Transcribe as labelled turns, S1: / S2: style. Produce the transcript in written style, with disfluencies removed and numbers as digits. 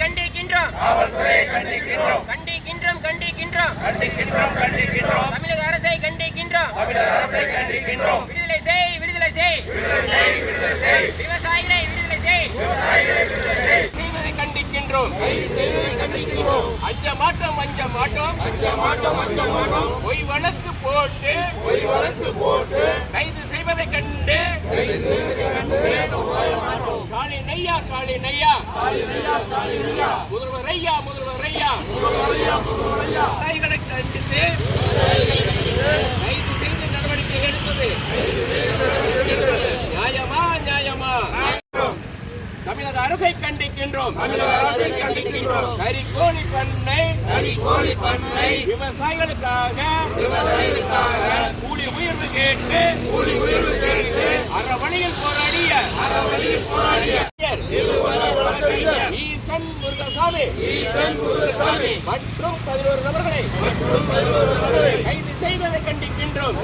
S1: கண்டிக்கின்றோம் தமிழக அரசை கண்டிக்கின்றோம் விடுதலை செய் விவசாயிகளை விடுதலை செய் செய்வதை கண்டிக்கின்றோம் அஞ்ச மாட்டோம் பொய் வழக்கு போட்டு கைது செய்வதை கண்டு ஸ்டாலின் ஐயா முதல்வர் ஐயா விவசாயிகளை கண்டித்து கைது செய்து நடவடிக்கை எடுத்தது நியாயமா தமிழக அரசை கண்டிக்கின்றோம் கறிக்கோழி பண்ணை விவசாயிகளுக்காக கூலி உயர்வு கேட்டு அறவழியில் போராடிய ஈசன் முருகசாமி மற்றும் 11 நபர்களை கைது செய்வதை கண்டிக்கின்றோம்